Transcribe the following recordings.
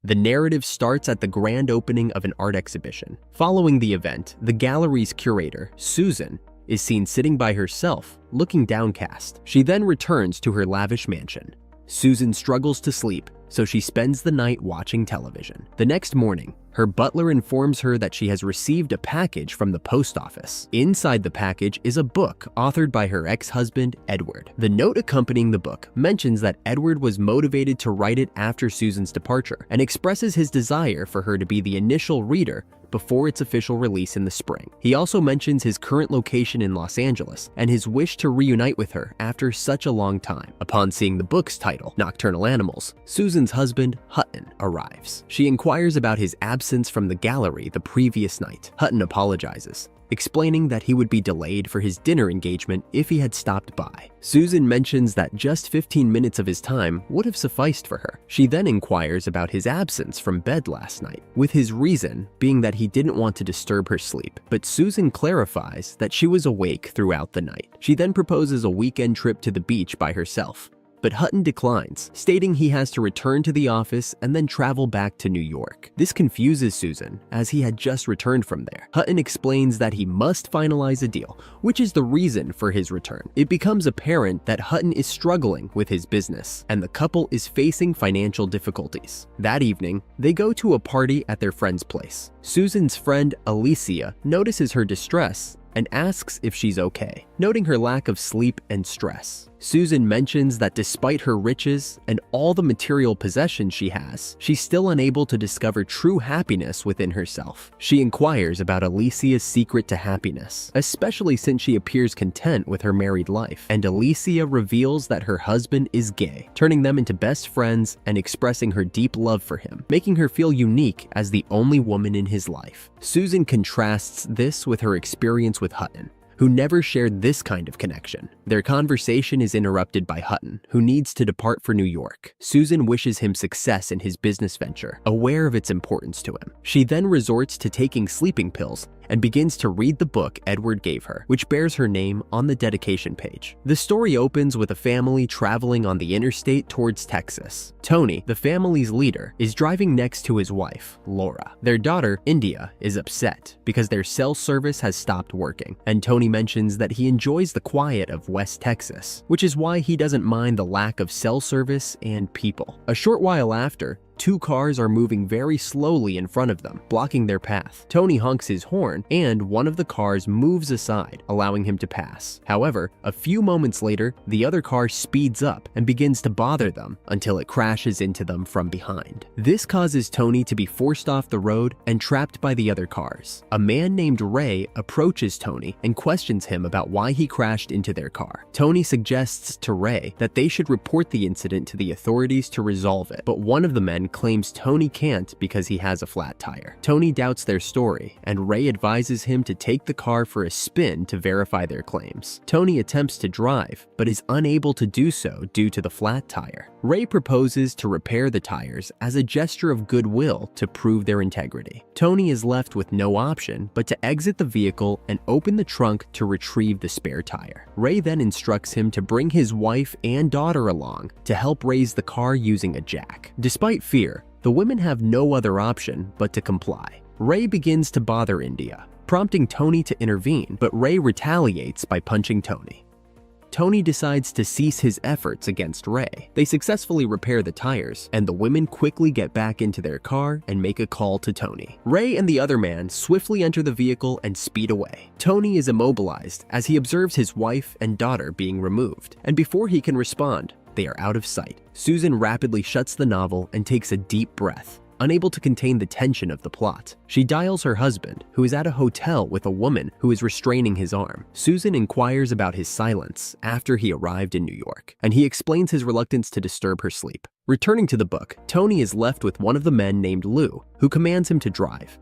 The narrative starts at the grand opening of an art exhibition. Following the event, the gallery's curator, Susan, is seen sitting by herself, looking downcast. She then returns to her lavish mansion. Susan struggles to sleep, so she spends the night watching television. The next morning, her butler informs her that she has received a package from the post office. Inside the package is a book authored by her ex-husband, Edward. The note accompanying the book mentions that Edward was motivated to write it after Susan's departure and expresses his desire for her to be the initial reader before its official release in the spring. He also mentions his current location in Los Angeles and his wish to reunite with her after such a long time. Upon seeing the book's title, Nocturnal Animals, Susan's husband, Hutton, arrives. She inquires about his absence from the gallery the previous night. Hutton apologizes, explaining that he would be delayed for his dinner engagement if he had stopped by. Susan mentions that just 15 minutes of his time would have sufficed for her. She then inquires about his absence from bed last night, with his reason being that he didn't want to disturb her sleep. But Susan clarifies that she was awake throughout the night. She then proposes a weekend trip to the beach by herself, but Hutton declines, stating he has to return to the office and then travel back to New York. This confuses Susan, as he had just returned from there. Hutton explains that he must finalize a deal, which is the reason for his return. It becomes apparent that Hutton is struggling with his business, and the couple is facing financial difficulties. That evening, they go to a party at their friend's place. Susan's friend, Alicia, notices her distress and asks if she's okay, noting her lack of sleep and stress. Susan mentions that despite her riches and all the material possessions she has, she's still unable to discover true happiness within herself. She inquires about Alicia's secret to happiness, especially since she appears content with her married life, and Alicia reveals that her husband is gay, turning them into best friends and expressing her deep love for him, making her feel unique as the only woman in his life. Susan contrasts this with her experience with Hutton, who never shared this kind of connection. Their conversation is interrupted by Hutton, who needs to depart for New York. Susan wishes him success in his business venture, aware of its importance to him. She then resorts to taking sleeping pills and begins to read the book Edward gave her, which bears her name on the dedication page. The story opens with a family traveling on the interstate towards Texas. Tony, the family's leader, is driving next to his wife, Laura. Their daughter, India, is upset because their cell service has stopped working, and Tony mentions that he enjoys the quiet of West Texas, which is why he doesn't mind the lack of cell service and people. A short while after, two cars are moving very slowly in front of them, blocking their path. Tony honks his horn, and one of the cars moves aside, allowing him to pass. However, a few moments later, the other car speeds up and begins to bother them until it crashes into them from behind. This causes Tony to be forced off the road and trapped by the other cars. A man named Ray approaches Tony and questions him about why he crashed into their car. Tony suggests to Ray that they should report the incident to the authorities to resolve it, but one of the men claims Tony can't because he has a flat tire. Tony doubts their story, and Ray advises him to take the car for a spin to verify their claims. Tony attempts to drive, but is unable to do so due to the flat tire. Ray proposes to repair the tires as a gesture of goodwill to prove their integrity. Tony is left with no option but to exit the vehicle and open the trunk to retrieve the spare tire. Ray then instructs him to bring his wife and daughter along to help raise the car using a jack. Despite fear, the women have no other option but to comply. Ray begins to bother India, prompting Tony to intervene, but Ray retaliates by punching Tony. Tony decides to cease his efforts against Ray. They successfully repair the tires, and the women quickly get back into their car and make a call to Tony. Ray and the other man swiftly enter the vehicle and speed away. Tony is immobilized as he observes his wife and daughter being removed, and before he can respond, they are out of sight. Susan rapidly shuts the novel and takes a deep breath, unable to contain the tension of the plot. She dials her husband, who is at a hotel with a woman who is restraining his arm. Susan inquires about his silence after he arrived in New York, and he explains his reluctance to disturb her sleep. Returning to the book, Tony is left with one of the men named Lou, who commands him to drive.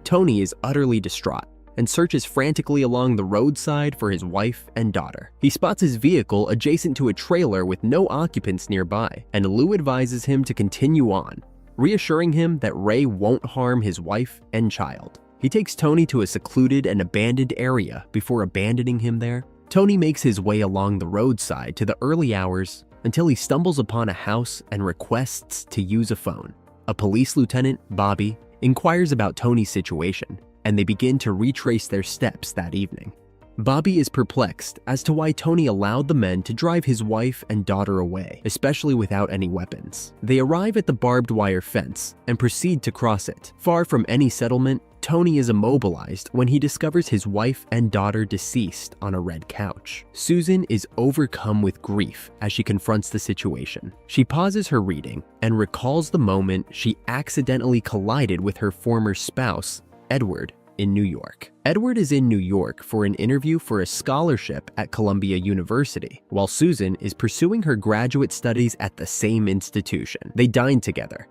Tony is utterly distraught and searches frantically along the roadside for his wife and daughter. He spots his vehicle adjacent to a trailer with no occupants nearby, and Lou advises him to continue on, reassuring him that Ray won't harm his wife and child. He takes Tony to a secluded and abandoned area before abandoning him there. Tony makes his way along the roadside to the early hours until he stumbles upon a house and requests to use a phone. A police lieutenant, Bobby, inquires about Tony's situation, and they begin to retrace their steps that evening. Bobby is perplexed as to why Tony allowed the men to drive his wife and daughter away, especially without any weapons. They arrive at the barbed wire fence and proceed to cross it. Far from any settlement, Tony is immobilized when he discovers his wife and daughter deceased on a red couch. Susan is overcome with grief as she confronts the situation. She pauses her reading and recalls the moment she accidentally collided with her former spouse, Edward, in New York. Edward is in New York for an interview for a scholarship at Columbia University, while Susan is pursuing her graduate studies at the same institution. They dine together,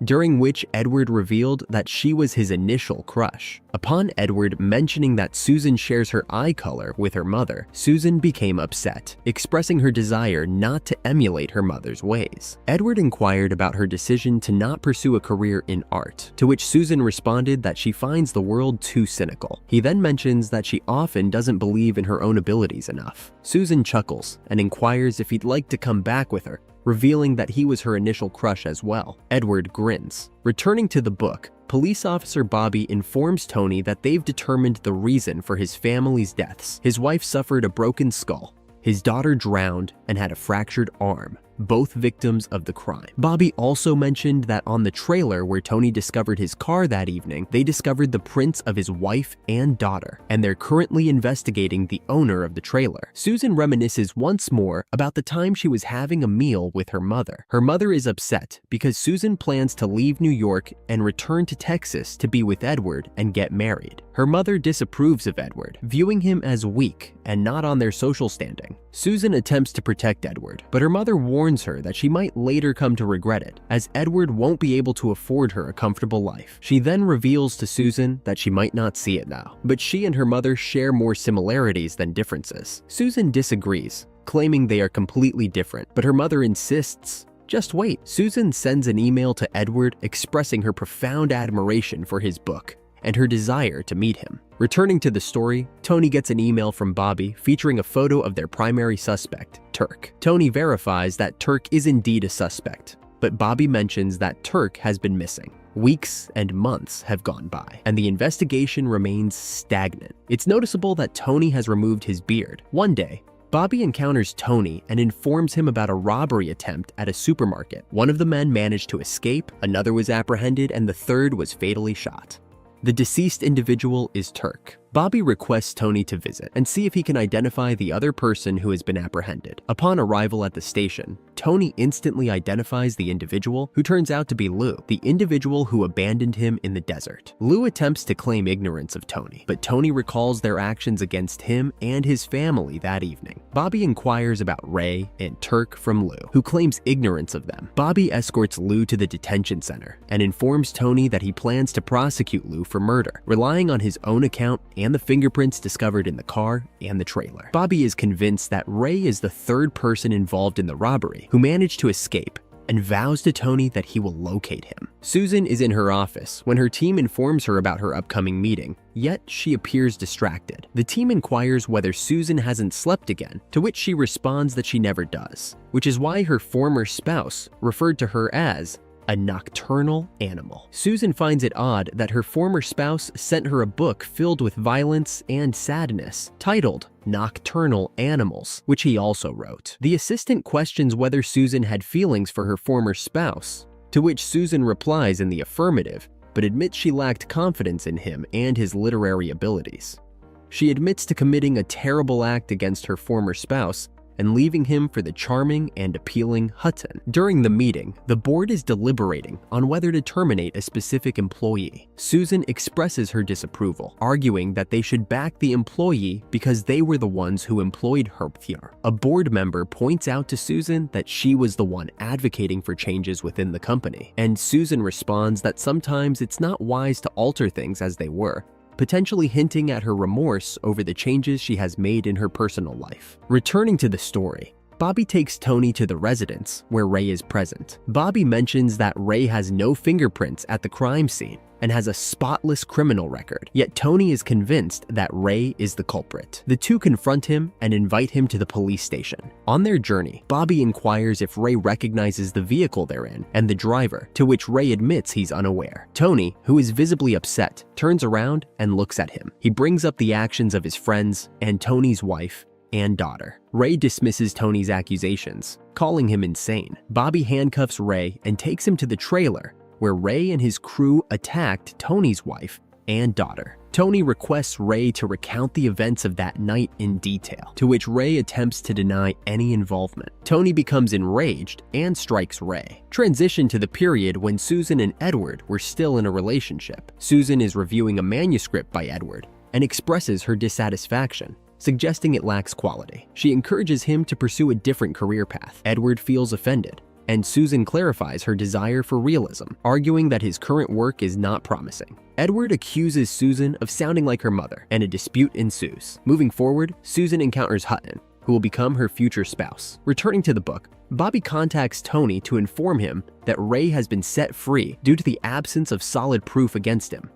during which Edward revealed that she was his initial crush. Upon Edward mentioning that Susan shares her eye color with her mother, Susan became upset, expressing her desire not to emulate her mother's ways. Edward inquired about her decision to not pursue a career in art, to which Susan responded that she finds the world too cynical. He then mentions that she often doesn't believe in her own abilities enough. Susan chuckles and inquires if he'd like to come back with her, revealing that he was her initial crush as well. Edward grins. Returning to the book, police officer Bobby informs Tony that they've determined the reason for his family's deaths. His wife suffered a broken skull, his daughter drowned and had a fractured arm, both victims of the crime. Bobby also mentioned that on the trailer where Tony discovered his car that evening, they discovered the prints of his wife and daughter, and they're currently investigating the owner of the trailer. Susan reminisces once more about the time she was having a meal with her mother. Her mother is upset because Susan plans to leave New York and return to Texas to be with Edward and get married. Her mother disapproves of Edward, viewing him as weak and not on their social standing. Susan attempts to protect Edward, but her mother warns her that she might later come to regret it, as Edward won't be able to afford her a comfortable life. She then reveals to Susan that she might not see it now, but she and her mother share more similarities than differences. Susan disagrees, claiming they are completely different, but her mother insists. Just wait. Susan sends an email to Edward expressing her profound admiration for his book and her desire to meet him. Returning to the story, Tony gets an email from Bobby featuring a photo of their primary suspect, Turk. Tony verifies that Turk is indeed a suspect, but Bobby mentions that Turk has been missing. Weeks and months have gone by, and the investigation remains stagnant. It's noticeable that Tony has removed his beard. One day, Bobby encounters Tony and informs him about a robbery attempt at a supermarket. One of the men managed to escape, another was apprehended, and the third was fatally shot. The deceased individual is Turk. Bobby requests Tony to visit and see if he can identify the other person who has been apprehended. Upon arrival at the station, Tony instantly identifies the individual, who turns out to be Lou, the individual who abandoned him in the desert. Lou attempts to claim ignorance of Tony, but Tony recalls their actions against him and his family that evening. Bobby inquires about Ray and Turk from Lou, who claims ignorance of them. Bobby escorts Lou to the detention center and informs Tony that he plans to prosecute Lou for murder, relying on his own account and the fingerprints discovered in the car and the trailer. Bobby is convinced that Ray is the third person involved in the robbery, who managed to escape, and vows to Tony that he will locate him. Susan is in her office when her team informs her about her upcoming meeting, yet she appears distracted. The team inquires whether Susan hasn't slept again, to which she responds that she never does, which is why her former spouse referred to her as a nocturnal animal. Susan finds it odd that her former spouse sent her a book filled with violence and sadness, titled Nocturnal Animals, which he also wrote. The assistant questions whether Susan had feelings for her former spouse, to which Susan replies in the affirmative, but admits she lacked confidence in him and his literary abilities. She admits to committing a terrible act against her former spouse and leaving him for the charming and appealing Hutton. During the meeting, the board is deliberating on whether to terminate a specific employee. Susan expresses her disapproval, arguing that they should back the employee because they were the ones who employed Herbthjar. A board member points out to Susan that she was the one advocating for changes within the company, and Susan responds that sometimes it's not wise to alter things as they were, potentially hinting at her remorse over the changes she has made in her personal life. Returning to the story, Bobby takes Tony to the residence where Ray is present. Bobby mentions that Ray has no fingerprints at the crime scene, and has a spotless criminal record, yet Tony is convinced that Ray is the culprit. The two confront him and invite him to the police station. On their journey, Bobby inquires if Ray recognizes the vehicle they're in and the driver, to which Ray admits he's unaware. Tony, who is visibly upset, turns around and looks at him. He brings up the actions of his friends and Tony's wife and daughter. Ray dismisses Tony's accusations, calling him insane. Bobby handcuffs Ray and takes him to the trailer where Ray and his crew attacked Tony's wife and daughter. Tony requests Ray to recount the events of that night in detail, to which Ray attempts to deny any involvement. Tony becomes enraged and strikes Ray. Transition to the period when Susan and Edward were still in a relationship. Susan is reviewing a manuscript by Edward and expresses her dissatisfaction, suggesting it lacks quality. She encourages him to pursue a different career path. Edward feels offended, and Susan clarifies her desire for realism, arguing that his current work is not promising. Edward accuses Susan of sounding like her mother, and a dispute ensues. Moving forward, Susan encounters Hutton, who will become her future spouse. Returning to the book, Bobby contacts Tony to inform him that Ray has been set free due to the absence of solid proof against him.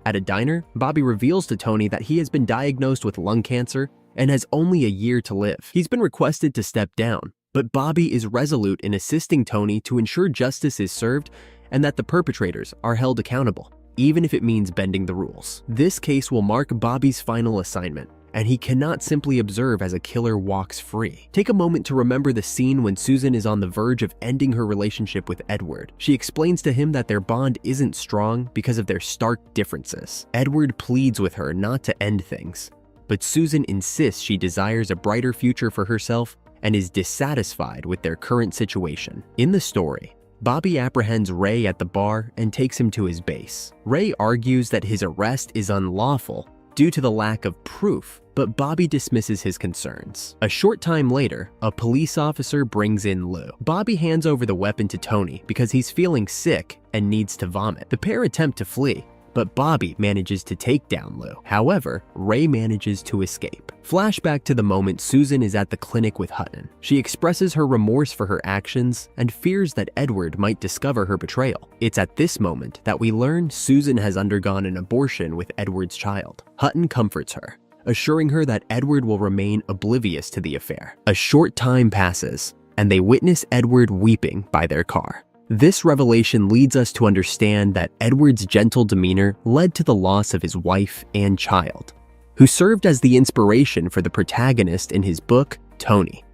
At a diner, Bobby reveals to Tony that he has been diagnosed with lung cancer and has only a year to live. He's been requested to step down, but Bobby is resolute in assisting Tony to ensure justice is served and that the perpetrators are held accountable, even if it means bending the rules. This case will mark Bobby's final assignment, and he cannot simply observe as a killer walks free. Take a moment to remember the scene when Susan is on the verge of ending her relationship with Edward. She explains to him that their bond isn't strong because of their stark differences. Edward pleads with her not to end things, but Susan insists she desires a brighter future for herself and is dissatisfied with their current situation. In the story, Bobby apprehends Ray at the bar and takes him to his base. Ray argues that his arrest is unlawful due to the lack of proof, but Bobby dismisses his concerns. A short time later, a police officer brings in Lou. Bobby hands over the weapon to Tony because he's feeling sick and needs to vomit. The pair attempt to flee, but Bobby manages to take down Lou. However, Ray manages to escape. Flashback to the moment Susan is at the clinic with Hutton. She expresses her remorse for her actions and fears that Edward might discover her betrayal. It's at this moment that we learn Susan has undergone an abortion with Edward's child. Hutton comforts her, assuring her that Edward will remain oblivious to the affair. A short time passes, and they witness Edward weeping by their car. This revelation leads us to understand that Edward's gentle demeanor led to the loss of his wife and child, who served as the inspiration for the protagonist in his book, Tony,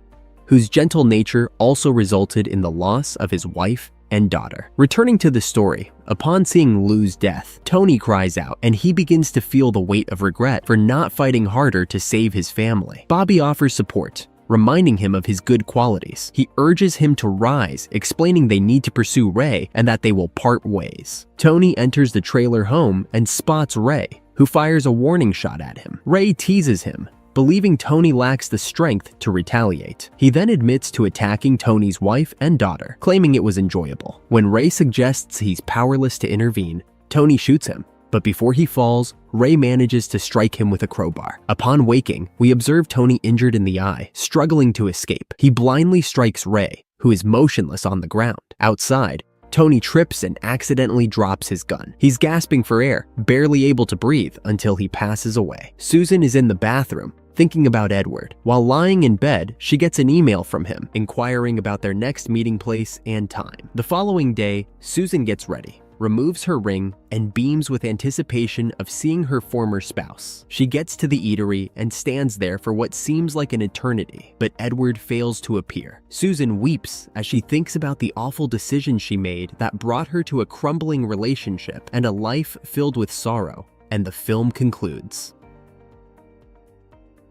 whose gentle nature also resulted in the loss of his wife and daughter. Returning to the story, upon seeing Lou's death, Tony cries out, and he begins to feel the weight of regret for not fighting harder to save his family. Bobby offers support, reminding him of his good qualities. He urges him to rise, explaining they need to pursue Ray and that they will part ways. Tony enters the trailer home and spots Ray, who fires a warning shot at him. Ray teases him, believing Tony lacks the strength to retaliate. He then admits to attacking Tony's wife and daughter, claiming it was enjoyable. When Ray suggests he's powerless to intervene, Tony shoots him, but before he falls, Ray manages to strike him with a crowbar. Upon waking, we observe Tony injured in the eye, struggling to escape. He blindly strikes Ray, who is motionless on the ground. Outside, Tony trips and accidentally drops his gun. He's gasping for air, barely able to breathe until he passes away. Susan is in the bathroom, thinking about Edward. While lying in bed, she gets an email from him, inquiring about their next meeting place and time. The following day, Susan gets ready, removes her ring, and beams with anticipation of seeing her former spouse. She gets to the eatery and stands there for what seems like an eternity, but Edward fails to appear. Susan weeps as she thinks about the awful decision she made that brought her to a crumbling relationship and a life filled with sorrow, and the film concludes.